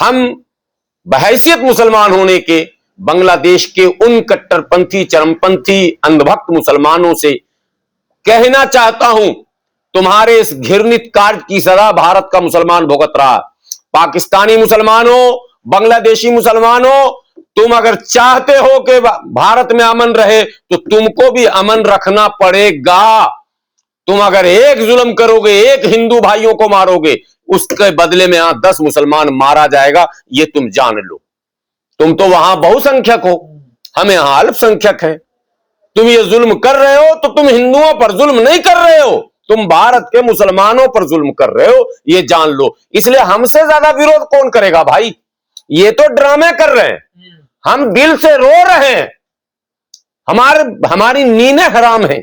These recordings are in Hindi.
हम बहैसियत मुसलमान होने के बांग्लादेश के उन कट्टरपंथी, चरमपंथी, अंधभक्त मुसलमानों से कहना चाहता हूं, तुम्हारे इस घृणित कार्य की सजा भारत का मुसलमान भुगत रहा। पाकिस्तानी मुसलमानों, बांग्लादेशी मुसलमानों, तुम अगर चाहते हो कि भारत में अमन रहे तो तुमको भी अमन रखना पड़ेगा। तुम अगर एक जुल्म करोगे, एक हिंदू भाइयों को मारोगे, उसके बदले में यहां 10 मुसलमान मारा जाएगा, ये तुम जान लो। तुम तो वहां बहुसंख्यक हो, हम यहां अल्पसंख्यक हैं। तुम ये जुल्म कर रहे हो तो तुम हिंदुओं पर जुल्म नहीं कर रहे हो, तुम भारत के मुसलमानों पर जुल्म कर रहे हो, ये जान लो। इसलिए हमसे ज्यादा विरोध कौन करेगा भाई? ये तो ड्रामे कर रहे हैं, हम दिल से रो रहे हैं। हमारी नींदें हराम हैं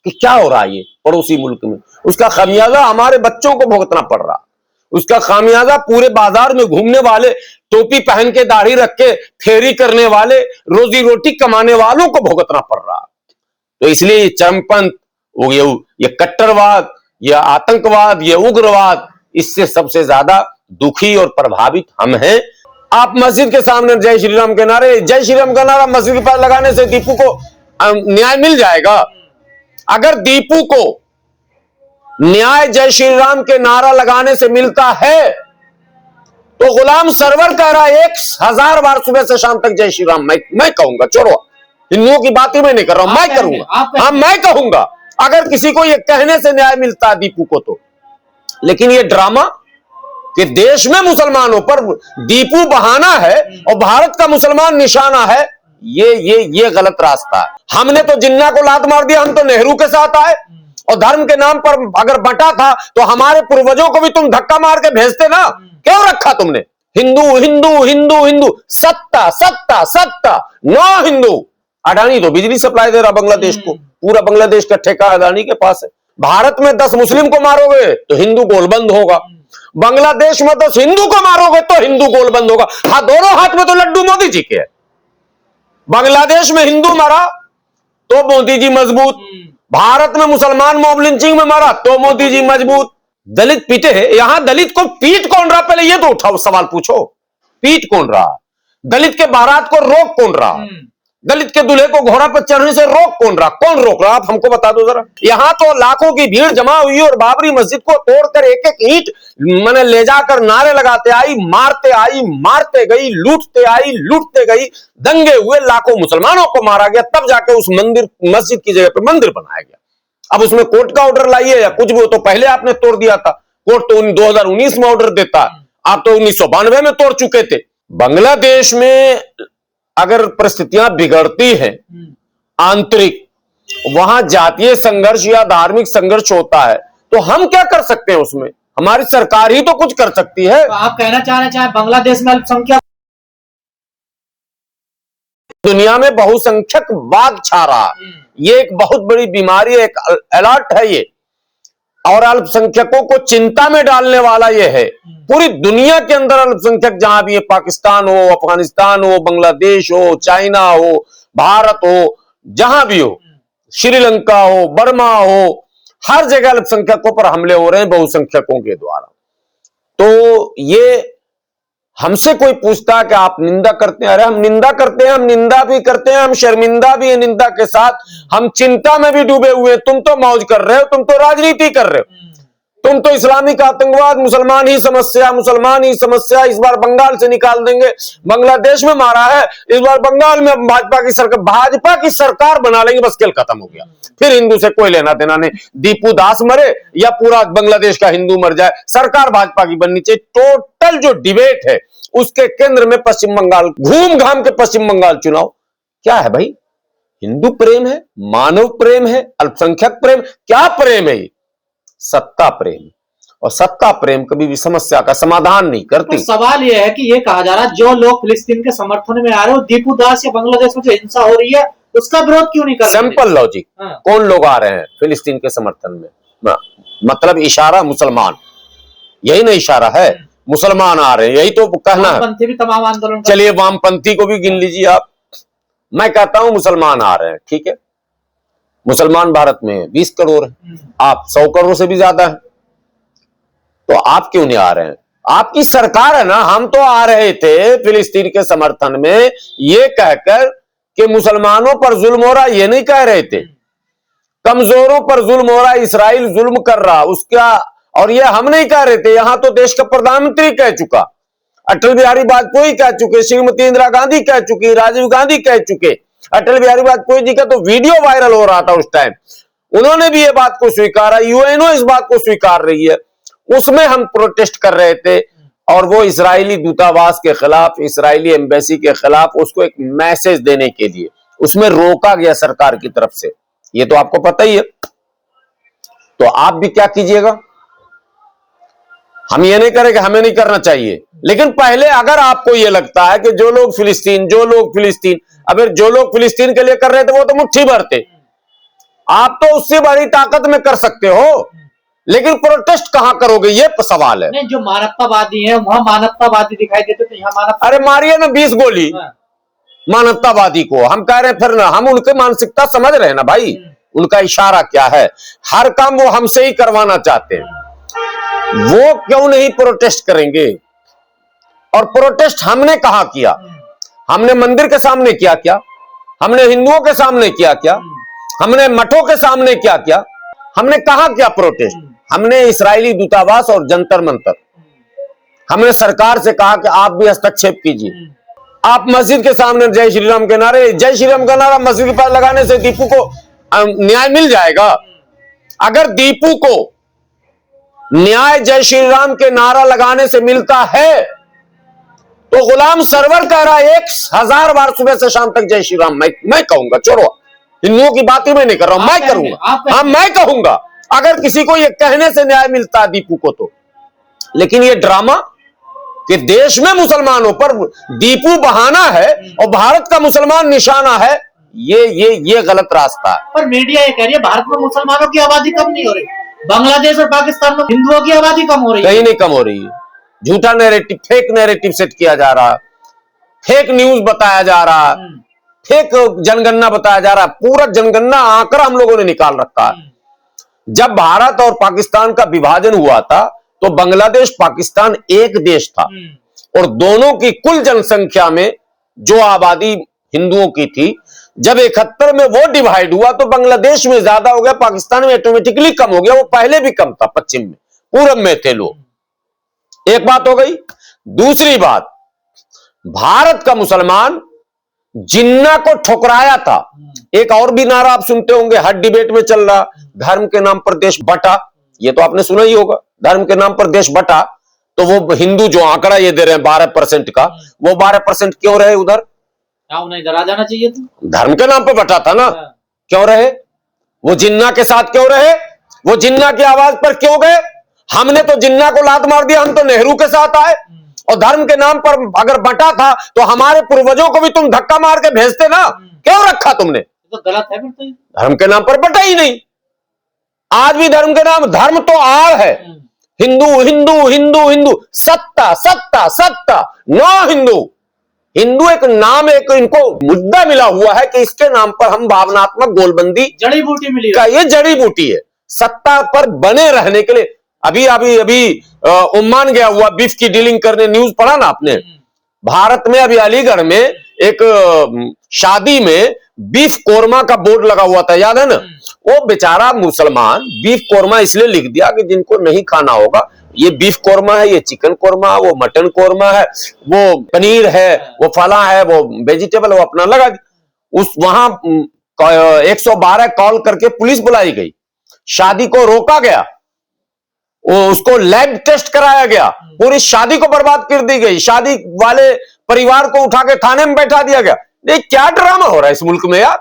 कि क्या हो रहा है ये पड़ोसी मुल्क में। उसका खामियाजा हमारे बच्चों को भुगतना पड़ रहा, उसका खामियाजा पूरे बाजार में घूमने वाले, टोपी पहन के दाढ़ी रख के फेरी करने वाले, रोजी रोटी कमाने वालों को भुगतना पड़ रहा। तो इसलिए ये चरमपंथ, ये कट्टरवाद, ये आतंकवाद, ये उग्रवाद, इससे सबसे ज्यादा दुखी और प्रभावित हम हैं। आप मस्जिद के सामने जय श्री राम के नारे, जय श्री राम का नारा मस्जिद के पास लगाने से दीपू को न्याय मिल जाएगा? अगर दीपू को न्याय जय श्री राम के नारा लगाने से मिलता है तो गुलाम सरवर कह रहा है 1000 बार सुबह से शाम तक जय श्री राम। मैं कहूंगा, छोड़ो हिंदुओं की बात ही मैं नहीं कर रहा हूं, मैं करूंगा। हाँ, मैं कहूंगा अगर किसी को यह कहने से न्याय मिलता है दीपू को तो। लेकिन यह ड्रामा कि देश में मुसलमानों पर दीपू बहाना है और भारत का मुसलमान निशाना है, ये गलत रास्ता है। हमने तो जिन्ना को लात मार दिया, हम तो नेहरू के साथ आए। और धर्म के नाम पर अगर बंटा था तो हमारे पूर्वजों को भी तुम धक्का मार के भेजते ना, क्यों रखा तुमने? हिंदू हिंदू हिंदू हिंदू, सत्ता सत्ता सत्ता, नो हिंदू। अडानी तो बिजली सप्लाई दे रहा बांग्लादेश को, पूरा बांग्लादेश का ठेका अडानी के पास है। भारत में 10 मुस्लिम को मारोगे तो हिंदू गोलबंद होगा, बांग्लादेश में 10 हिंदू को मारोगे तो हिंदू गोलबंद होगा। हाँ, दोनों हाथ में तो लड्डू मोदी जी के है। बांग्लादेश में हिंदू मारा तो मोदी जी मजबूत, भारत में मुसलमान मॉब लिंचिंग में मारा तो मोदी जी मजबूत। दलित पीटे, यहां दलित को पीट कौन रहा? पहले ये तो उठाओ, सवाल पूछो, पीट कौन रहा? दलित के बारात को रोक कौन रहा? दलित के दूल्हे को घोड़ा पर चढ़ने से रोक कौन रहा? कौन रोक रहा? आप हमको बता दो जरा। यहां तो लाखों की भीड़ जमा हुई और बाबरी मस्जिद को तोड़कर एक एक ईंट मैंने ले जाकर नारे लगाते आई, मारते गई, लूटते गई, दंगे हुए, लाखों मुसलमानों को मारा गया, तब जाके उस मस्जिद की जगह पर मंदिर बनाया गया। अब उसमें कोर्ट का ऑर्डर लाइए या कुछ भी हो, तो पहले आपने तोड़ दिया था। कोर्ट तो 2019 में ऑर्डर देता, आप तो 1992 में तोड़ चुके थे। बांग्लादेश में अगर परिस्थितियां बिगड़ती हैं आंतरिक, वहां जातीय संघर्ष या धार्मिक संघर्ष होता है, तो हम क्या कर सकते हैं उसमें? हमारी सरकार ही तो कुछ कर सकती है। तो आप कहना चाह रहे हैं बांग्लादेश में अल्पसंख्यक, दुनिया में बहुसंख्यकवाद छा रहा, ये एक बहुत बड़ी बीमारी है, एक अलर्ट है ये, और अल्पसंख्यकों को चिंता में डालने वाला ये है। पूरी दुनिया के अंदर अल्पसंख्यक जहां भी है, पाकिस्तान हो, अफगानिस्तान हो, बांग्लादेश हो, चाइना हो, भारत हो, जहां भी हो, श्रीलंका हो, बर्मा हो, हर जगह अल्पसंख्यकों पर हमले हो रहे हैं बहुसंख्यकों के द्वारा। तो ये हमसे कोई पूछता है कि आप निंदा करते हैं? अरे हम निंदा करते हैं, हम निंदा भी करते हैं, हम शर्मिंदा भी है निंदा के साथ, हम चिंता में भी डूबे हुए। तुम तो मौज कर रहे हो, तुम तो राजनीति कर रहे हो, तुम तो इस्लामिक आतंकवाद, मुसलमान ही समस्या, इस बार बंगाल से निकाल देंगे, बांग्लादेश में मारा है, इस बार बंगाल में भाजपा की सरकार बना लेंगे, बस खेल खत्म हो गया। फिर हिंदू से कोई लेना देना नहीं, दीपू दास मरे या पूरा बांग्लादेश का हिंदू मर जाए, सरकार भाजपा की बननी चाहिए। टोटल जो डिबेट है उसके केंद्र में पश्चिम बंगाल, घूम घाम के पश्चिम बंगाल चुनाव। क्या है भाई? हिंदू प्रेम है, मानव प्रेम है, अल्पसंख्यक प्रेम, क्या प्रेम है? सत्ता प्रेम, और सत्ता प्रेम कभी भी समस्या का समाधान नहीं करती। तो सवाल यह है कि ये कहा जा रहा है जो लोग फिलिस्तीन के समर्थन में आ रहे हो, दीपू दास या बांग्लादेश में जो हिंसा हो रही है उसका विरोध क्यों नहीं कर रहे? सिंपल लॉजिक, कौन लोग आ रहे हैं फिलिस्तीन के समर्थन में? मतलब इशारा मुसलमान, यही ना इशारा है, मुसलमान आ रहे हैं, यही तो कहना है। वामपंथी भी तमाम आंदोलन, चलिए वामपंथी को भी गिन लीजिए आप। मैं कहता हूं मुसलमान आ रहे हैं, ठीक है, मुसलमान भारत में 20 करोड़ है, आप 100 करोड़ से भी ज्यादा है, तो आप क्यों नहीं आ रहे हैं? आपकी सरकार है ना। हम तो आ रहे थे फिलिस्तीन के समर्थन में ये कहकर कि मुसलमानों पर जुल्म हो रहा, ये नहीं कह रहे थे कमजोरों पर जुल्म हो रहा, इसराइल जुल्म कर रहा उसका। और ये हम नहीं कह रहे थे, यहां तो देश का प्रधानमंत्री कह चुका, अटल बिहारी वाजपेयी कह चुके, श्रीमती इंदिरा गांधी कह चुकी, राजीव गांधी कह चुके। अटल बिहारी वाजपेयी जी का तो वीडियो वायरल हो रहा था उस टाइम, उन्होंने भी ये बात को स्वीकारा, यूएनओ इस बात को स्वीकार रही है। उसमें हम प्रोटेस्ट कर रहे थे और वो इजरायली दूतावास के खिलाफ, इजरायली एम्बेसी के खिलाफ उसको एक मैसेज देने के लिए उसमें रोका गया सरकार की तरफ से, ये तो आपको पता ही है। तो आप भी क्या कीजिएगा, हम ये नहीं करें कि हमें नहीं करना चाहिए, लेकिन पहले अगर आपको ये लगता है कि जो लोग फिलिस्तीन, अगर जो लोग फिलिस्तीन के लिए कर रहे थे वो तो मुट्ठी भर थे, आप तो उससे बड़ी ताकत में कर सकते हो, लेकिन प्रोटेस्ट कहां करोगे ये सवाल है। नहीं, जो मानवतावादी है वहां मानवतावादी दिखाई देते, तो यहाँ मानवता। अरे मारिए ना 20 गोली मानवतावादी को, हम कह रहे हैं फिर ना, हम उनकी मानसिकता समझ रहे हैं ना भाई, उनका इशारा क्या है, हर काम वो हमसे ही करवाना चाहते हैं। वो क्यों नहीं प्रोटेस्ट करेंगे? और प्रोटेस्ट हमने कहां किया? हमने मंदिर के सामने किया क्या? हमने हिंदुओं के सामने किया क्या? हमने मठों के सामने किया क्या? हमने कहा क्या प्रोटेस्ट? हमने इस्राएली दूतावास और जंतर मंतर, हमने सरकार से कहा कि आप भी हस्तक्षेप कीजिए। आप मस्जिद के सामने जय श्री राम के नारे, जय श्री राम का नारा मस्जिद के पास लगाने से दीपू को न्याय मिल जाएगा? अगर दीपू को न्याय जय श्री राम के नारा लगाने से मिलता है तो गुलाम सरवर कह रहा है 1000 बार सुबह से शाम तक जय श्री राम, मैं कहूंगा, छोड़ो हिंदुओं की बात ही मैं नहीं कर रहा हूं, मैं करूंगा, हाँ मैं कहूंगा अगर किसी को ये कहने से न्याय मिलता है दीपू को तो। लेकिन ये ड्रामा कि देश में मुसलमानों पर दीपू बहाना है और भारत का मुसलमान निशाना है, ये गलत रास्ता है। पर मीडिया ये कह रही है भारत में मुसलमानों की आबादी कम नहीं हो रही, बांग्लादेश और पाकिस्तान में हिंदुओं की आबादी कम हो रही है। कहीं नहीं कम हो रही है, झूठा नैरेटिव, फेक नैरेटिव सेट किया जा रहा, फेक न्यूज बताया जा रहा, फेक जनगणना बताया जा रहा। पूरा जनगणना आंकड़ा हम लोगों ने निकाल रखा है। जब भारत और पाकिस्तान का विभाजन हुआ था तो बांग्लादेश पाकिस्तान एक देश था और दोनों की कुल जनसंख्या में जो आबादी हिंदुओं की थी, जब 71 में वो डिवाइड हुआ तो बांग्लादेश में ज्यादा हो गया, पाकिस्तान में ऑटोमेटिकली कम हो गया। वो पहले भी कम था, पश्चिम में, पूरब में थे लोग। एक बात हो गई। दूसरी बात, भारत का मुसलमान जिन्ना को ठुकराया था। एक और भी नारा आप सुनते होंगे, हर डिबेट में चल रहा, धर्म के नाम पर देश बटा। ये तो आपने सुना ही होगा, धर्म के नाम पर देश बटा। तो वो हिंदू जो आंकड़ा ये दे रहे हैं 12% का, वो 12% क्यों रहे उधर? उन्हें इधर आ जाना चाहिए था। धर्म के नाम पर बटा था ना, क्यों रहे? वो जिन्ना के साथ क्यों रहे? वो जिन्ना की आवाज पर क्यों गए? हमने तो जिन्ना को लात मार दिया, हम तो नेहरू के साथ आए। और धर्म के नाम पर अगर बटा था तो हमारे पूर्वजों को भी तुम धक्का मार के भेजते ना, क्यों रखा तुमने? तो गलत है फिर तो। धर्म के नाम पर बटा ही नहीं। आज भी धर्म के नाम, धर्म तो आड़ है, हिंदू हिंदू हिंदू हिंदू, सत्ता सत्ता सत्ता, नो हिंदू। हिंदू एक नाम, एक इनको मुद्दा मिला हुआ है कि इसके नाम पर हम भावनात्मक गोलबंदी, जड़ी बूटी मिली का ये जड़ी बूटी है सत्ता पर बने रहने के लिए। अभी अभी अभी ओमान गया हुआ बीफ की डीलिंग करने, न्यूज पढ़ा ना आपने? भारत में अभी अलीगढ़ में एक शादी में बीफ कोरमा का बोर्ड लगा हुआ था, याद है ना? वो बेचारा मुसलमान बीफ कोरमा इसलिए लिख दिया कि जिनको नहीं खाना होगा, ये बीफ कोरमा है, ये चिकन कोरमा, वो मटन कोरमा है, वो पनीर है, वो फला है, वो वेजिटेबल, वो अपना लगा। उस वहां 112 कॉल करके पुलिस बुलाई गई, शादी को रोका गया, उसको लैब टेस्ट कराया गया, पूरी शादी को बर्बाद कर दी गई, शादी वाले परिवार को उठा के थाने में बैठा दिया गया। ये क्या ड्रामा हो रहा है इस मुल्क में यार?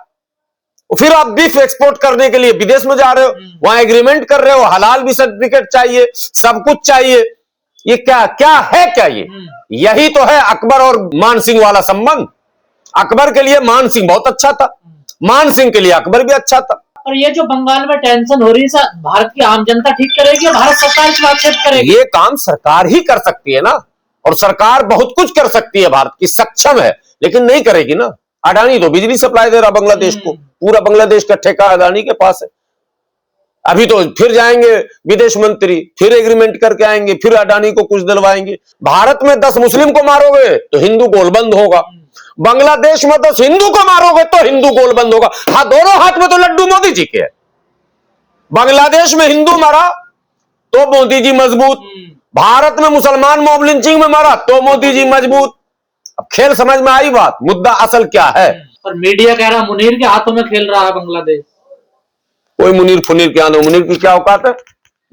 फिर आप बीफ एक्सपोर्ट करने के लिए विदेश में जा रहे हो, वहां एग्रीमेंट कर रहे हो, हलाल भी सर्टिफिकेट चाहिए, सब कुछ चाहिए। ये क्या क्या है? क्या यही तो है अकबर और मान सिंह वाला संबंध। अकबर के लिए मान सिंह बहुत अच्छा था, मान सिंह के लिए अकबर भी अच्छा था। और ये जो बंगाल में टेंशन हो रही है, भारत की आम जनता ठीक करेगी या भारत सरकार इसमें एक्सेप्ट करेगी? ये काम सरकार ही कर सकती है ना, और सरकार बहुत कुछ कर सकती है, भारत की सक्षम है, लेकिन नहीं करेगी ना। अडानी तो बिजली सप्लाई दे रहा बांग्लादेश को, पूरा बांग्लादेश का ठेका अडानी के पास है। अभी तो फिर जाएंगे विदेश मंत्री, फिर एग्रीमेंट करके आएंगे, फिर अडानी को कुछ दिलवाएंगे। भारत में 10 मुस्लिम को मारोगे तो हिंदू गोलबंद होगा, बांग्लादेश में 10 हिंदू को मारोगे तो हिंदू गोलबंद होगा। हाँ, दोनों हाथ में तो लड्डू मोदी जी के है। बांग्लादेश में हिंदू मारा तो मोदी जी मजबूत, भारत में मुसलमान मॉब लिंचिंग में मारा तो मोदी जी मजबूत। अब खेल समझ में आई बात, मुद्दा असल क्या है। और मीडिया कह रहा मुनीर के हाथों में खेल रहा है बांग्लादेश। कोई मुनीर फुनीर क्या, मुनीर की क्या औकात है?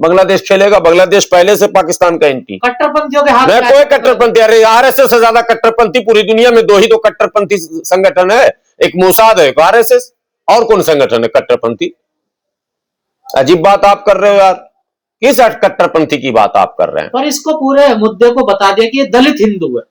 बांग्लादेश खेलेगा? बांग्लादेश पहले से पाकिस्तान का एंटी। कट्टरपंथियों के हाथ में कोई कट्टरपंथी, अरे आरएसएस से ज्यादा कट्टरपंथी पूरी दुनिया में 2 ही तो कट्टरपंथी संगठन है, एक मोसाद है, एक आरएसएस। और कौन संगठन है कट्टरपंथी? अजीब बात आप कर रहे हो यार, किस कट्टरपंथी की बात आप कर रहे हैं? पर इसको पूरे मुद्दे को बता दिया कि ये दलित हिंदू है।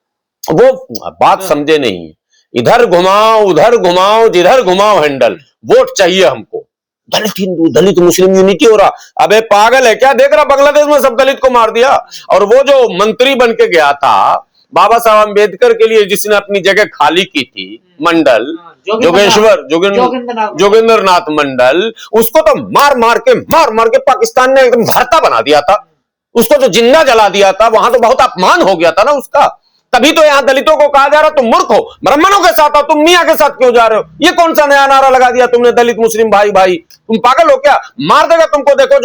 वो बात समझे नहीं, इधर घुमाओ उधर घुमाओ, जिधर घुमाओ हैंडल, वोट चाहिए हमको। दलित हिंदू, दलित मुस्लिम यूनिटी हो रहा। अबे पागल है क्या? देख रहा बांग्लादेश में सब दलित को मार दिया। और वो जो मंत्री बन के गया था बाबा साहब अम्बेडकर के लिए, जिसने अपनी जगह खाली की थी, मंडल जोगेंद्र नाथ मंडल, उसको तो मार मार के पाकिस्तान ने एकदम भरता बना दिया था। उसको तो जिंदा जला दिया था। वहां तो बहुत अपमान हो गया था ना उसका। तभी तो यहां दलितों को कहा जा रहा तुम मूर्ख हो, ब्राह्मणों के साथ हो, तुम मियां के साथ क्यों जा रहे हो? ये कौन सा नया नारा लगा दिया तुमने, दलित मुस्लिम भाई भाई? तुम पागल हो क्या? मार देगा तुमको। देखो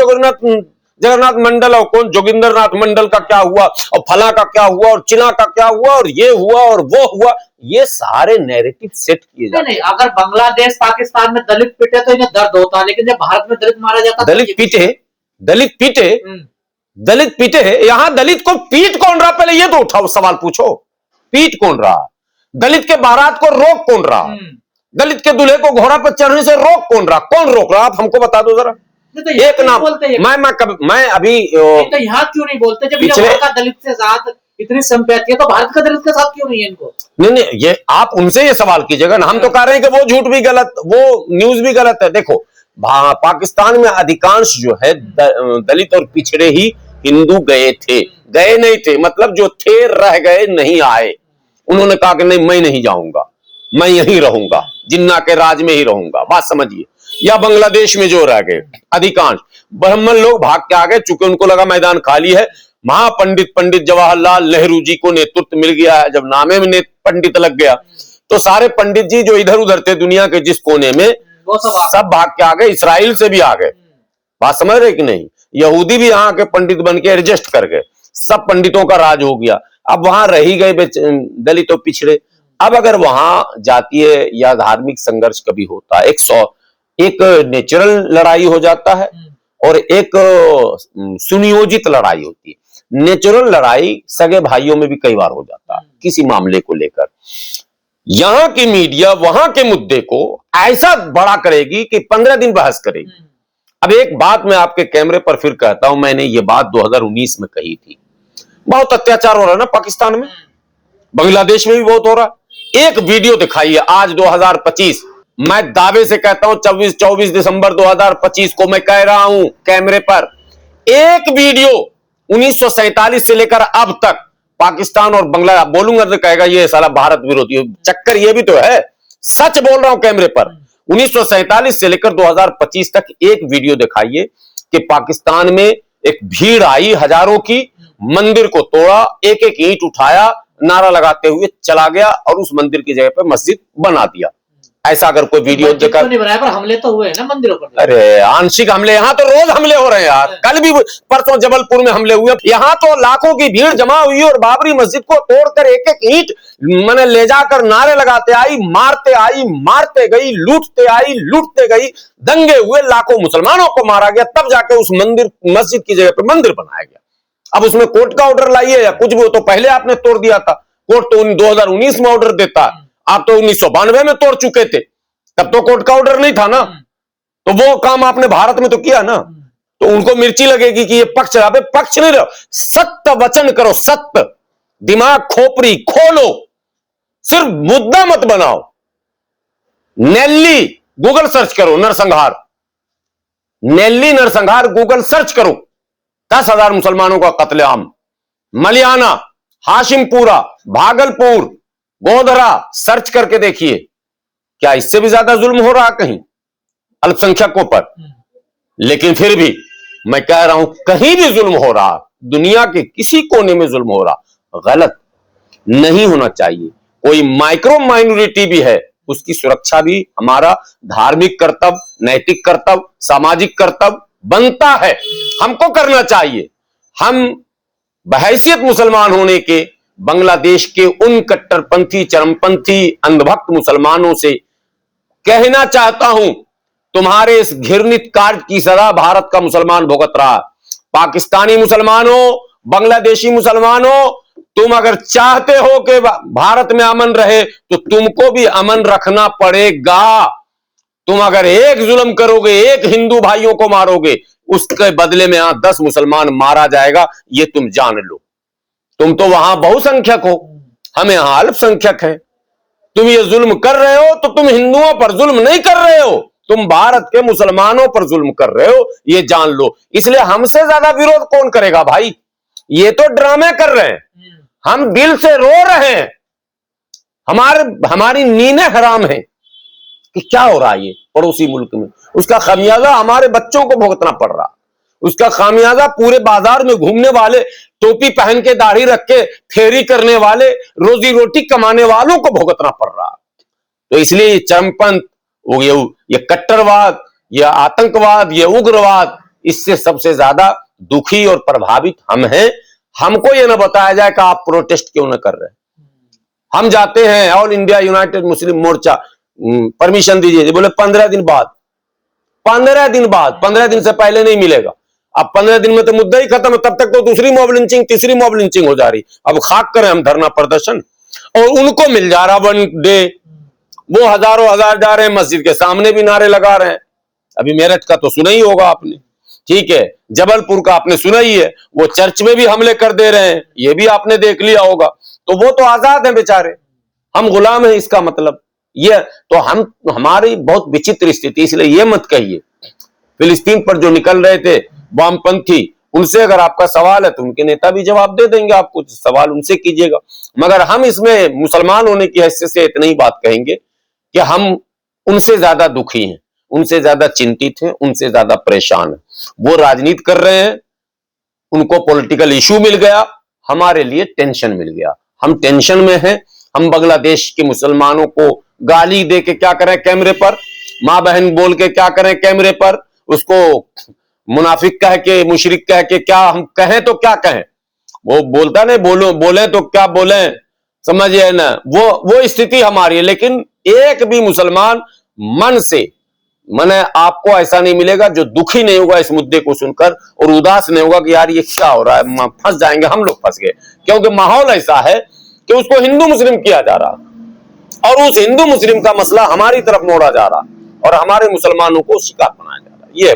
जगन्नाथ मंडल और कौन जोगिंदर नाथ मंडल का क्या हुआ, और फला का क्या हुआ, और चिना का क्या हुआ, और ये हुआ और वो हुआ। ये सारे नैरेटिव सेट किए जाते हैं। नहीं, अगर बांग्लादेश पाकिस्तान में दलित पिटे तो इन्हें दर्द होता है, लेकिन जब भारत में दलित मारा जाता, दलित पीटे यहां दलित को पीट कौन रहा? पहले ये तो उठाओ, सवाल पूछो, पीट कौन रहा? दलित के बारात को रोक कौन रहा? दलित के दूल्हे को घोड़ा पर चढ़ने से रोक कौन रहा? कौन रोक रहा? आप हमको बता दो जरा। तो एक नाम मैं अभी तो यहाँ क्यों नहीं बोलते? जब यहाँ का दलित के साथ इतनी संपत्ति है तो भारत का दलित के साथ क्यों नहीं है इनको? नहीं, ये आप उनसे ये सवाल कीजिएगा ना। हम तो कह रहे हैं कि वो झूठ भी गलत, वो न्यूज भी गलत है। देखो पाकिस्तान में अधिकांश जो है दलित और पिछड़े ही हिंदू गए नहीं थे, मतलब जो थे रह गए, नहीं आए। उन्होंने कहा कि नहीं, मैं नहीं जाऊंगा, मैं यहीं रहूंगा, जिन्ना के राज में ही रहूंगा। बात समझिए। या बांग्लादेश में जो रह गए अधिकांश ब्राह्मण लोग भाग के आ गए, चूंकि उनको लगा मैदान खाली है। पंडित जवाहरलाल नेहरू जी को नेतृत्व मिल गया है। जब नामे में पंडित लग गया तो सारे पंडित जी जो इधर उधर थे दुनिया के जिस कोने में, वो सब भाग के आ गए। इसराइल से भी आ गए। बात समझ रहे कि नहीं? यहूदी भी यहाँ के पंडित बन के एडजस्ट कर गए। सब पंडितों का राज हो गया। अब वहां रही गए दलित और पिछड़े। अब अगर वहां जातीय या धार्मिक संघर्ष कभी होता है, एक नेचुरल लड़ाई हो जाता है और एक सुनियोजित लड़ाई होती है। नेचुरल लड़ाई सगे भाइयों में भी कई बार हो जाता है किसी मामले को लेकर। यहां की मीडिया वहां के मुद्दे को ऐसा बड़ा करेगी कि 15 दिन बहस करेगी। अब एक बात मैं आपके कैमरे पर फिर कहता हूं, मैंने ये बात 2019 में कही थी। बहुत अत्याचार हो रहा है ना पाकिस्तान में, बांग्लादेश में भी बहुत हो रहा है। एक वीडियो दिखाइए आज 2025, मैं दावे से कहता हूं 24 दिसंबर 2025 को मैं कह रहा हूं कैमरे पर, एक वीडियो 1947 से लेकर अब तक पाकिस्तान और बांग्लादेश, बोलूंगा तो कहेगा ये साला भारत विरोधी चक्कर, ये भी तो है। सच बोल रहा हूं कैमरे पर। 1947 से लेकर 2025 तक एक वीडियो दिखाइए कि पाकिस्तान में एक भीड़ आई हजारों की, मंदिर को तोड़ा, एक एक ईंट उठाया, नारा लगाते हुए चला गया और उस मंदिर की जगह पर मस्जिद बना दिया। ऐसा अगर कोई वीडियो देखा, नहीं बनाया, पर हमले तो हुए ना मंदिरों पर। अरे आंशिक हमले, यहाँ तो रोज हमले हो रहे हैं यार। कल भी परसों जबलपुर में हमले हुए। यहाँ तो लाखों की भीड़ जमा हुई और बाबरी मस्जिद को तोड़कर एक एक ईंट मैंने ले जाकर नारे लगाते आई, मारते गई, लूटते गई, दंगे हुए, लाखों मुसलमानों को मारा गया, तब जाके उस मस्जिद की जगह पर मंदिर बनाया गया। अब उसमें कोर्ट का ऑर्डर लाइए या कुछ भी हो, तो पहले आपने तोड़ दिया था। कोर्ट तो 2019 में ऑर्डर देता, आप तो 1992 में तोड़ चुके थे, तब तो कोर्ट का ऑर्डर नहीं था ना। तो वो काम आपने भारत में तो किया ना। तो उनको मिर्ची लगेगी कि ये पक्ष नहीं रहो, सत्य वचन करो, सत्य, दिमाग खोपड़ी खोलो, सिर्फ मुद्दा मत बनाओ। नेल्ली गूगल सर्च करो, नरसंहार, नेल्ली नरसंहार गूगल सर्च करो, 10,000 मुसलमानों का कत्लेआम, मलियाना, हाशिमपुरा, भागलपुर, गोधरा, सर्च करके देखिए। क्या इससे भी ज्यादा जुल्म हो रहा कहीं अल्पसंख्यकों पर? लेकिन फिर भी मैं कह रहा हूं, कहीं भी जुल्म हो रहा, दुनिया के किसी कोने में जुल्म हो रहा, गलत नहीं होना चाहिए। कोई माइक्रो माइनॉरिटी भी है, उसकी सुरक्षा भी हमारा धार्मिक कर्तव्य, नैतिक कर्तव्य, सामाजिक कर्तव्य बनता है, हमको करना चाहिए। हम बहैसियत मुसलमान होने के बांग्लादेश के उन कट्टरपंथी, चरमपंथी, अंधभक्त मुसलमानों से कहना चाहता हूं, तुम्हारे इस घृणित कार्य की सजा भारत का मुसलमान भुगत रहा। पाकिस्तानी मुसलमानों, बांग्लादेशी मुसलमानों, तुम अगर चाहते हो कि भारत में अमन रहे तो तुमको भी अमन रखना पड़ेगा। तुम अगर एक जुल्म करोगे, एक हिंदू भाइयों को मारोगे, उसके बदले में यहां 10 मुसलमान मारा जाएगा, ये तुम जान लो। तुम तो वहां बहुसंख्यक हो, हम यहां अल्पसंख्यक हैं। तुम ये जुल्म कर रहे हो तो तुम हिंदुओं पर जुल्म नहीं कर रहे हो, तुम भारत के मुसलमानों पर जुल्म कर रहे हो, ये जान लो। इसलिए हमसे ज्यादा विरोध कौन करेगा भाई? ये तो ड्रामे कर रहे हैं, हम दिल से रो रहे हैं, हमारी नींदें हराम हैं कि क्या हो रहा है ये पड़ोसी मुल्क में। उसका खामियाजा हमारे बच्चों को भुगतना पड़ रहा, उसका खामियाजा पूरे बाजार में घूमने वाले, टोपी पहन के दाढ़ी रख के फेरी करने वाले, रोजी रोटी कमाने वालों को भुगतना पड़ रहा। तो इसलिए ये चरमपंथ, ये कट्टरवाद, ये आतंकवाद, ये उग्रवाद, इससे सबसे ज्यादा दुखी और प्रभावित हम हैं। हमको ये ना बताया जाए कि आप प्रोटेस्ट क्यों ना कर रहे हैं। हम जाते हैं, ऑल इंडिया यूनाइटेड मुस्लिम मोर्चा परमिशन दीजिए, बोले 15 दिन बाद, 15 दिन बाद, 15 दिन से पहले नहीं मिलेगा। अब 15 दिन में तो मुद्दा ही खत्म है, तब तक तो दूसरी मॉब लिंचिंग, तीसरी मॉब लिंचिंग हो जा रही। अब खाक करें हम धरना प्रदर्शन, और उनको मिल जा रहा 1 डे, वो हजारों हजार जा रहे हैं, मस्जिद के सामने भी नारे लगा रहे हैं। अभी मेरठ का तो सुना ही होगा आपने, ठीक है, जबलपुर का आपने सुना ही है, वो चर्च में भी हमले कर दे रहे हैं, ये भी आपने देख लिया होगा। तो वो तो आजाद हैं बेचारे, हम गुलाम हैं, इसका मतलब ये तो हमारी बहुत विचित्र स्थिति। इसलिए ये मत कहिए फिलिस्तीन पर जो निकल रहे थे वामपंथी, उनसे अगर आपका सवाल है तो उनके नेता भी जवाब दे देंगे, आपको सवाल उनसे कीजिएगा। मगर हम इसमें मुसलमान होने की हैसियत से इतनी ही बात कहेंगे कि हम उनसे ज्यादा दुखी हैं, उनसे ज्यादा चिंतित हैं, उनसे ज्यादा परेशान हैं। वो राजनीति कर रहे हैं, उनको पॉलिटिकल इशू मिल गया, हमारे लिए टेंशन मिल गया, हम टेंशन में हैं। हम बांग्लादेश के मुसलमानों को गाली दे के क्या करें कैमरे पर, मां बहन बोल के क्या करें कैमरे पर, उसको मुनाफिक कह के, मुशरिक कह के क्या हम कहें तो क्या कहें? वो बोलता नहीं, बोले तो क्या बोले, समझिए ना, वो स्थिति हमारी है। लेकिन एक भी मुसलमान मन से, मैंने आपको ऐसा नहीं मिलेगा जो दुखी नहीं होगा इस मुद्दे को सुनकर और उदास नहीं होगा कि यार ये क्या हो रहा है, फंस जाएंगे, हम लोग फंस गए। क्योंकि माहौल ऐसा है कि उसको हिंदू मुस्लिम किया जा रहा और उस हिंदू मुस्लिम का मसला हमारी तरफ मोड़ा जा रहा और हमारे मुसलमानों को शिकार बनाया जा रहा। ये है।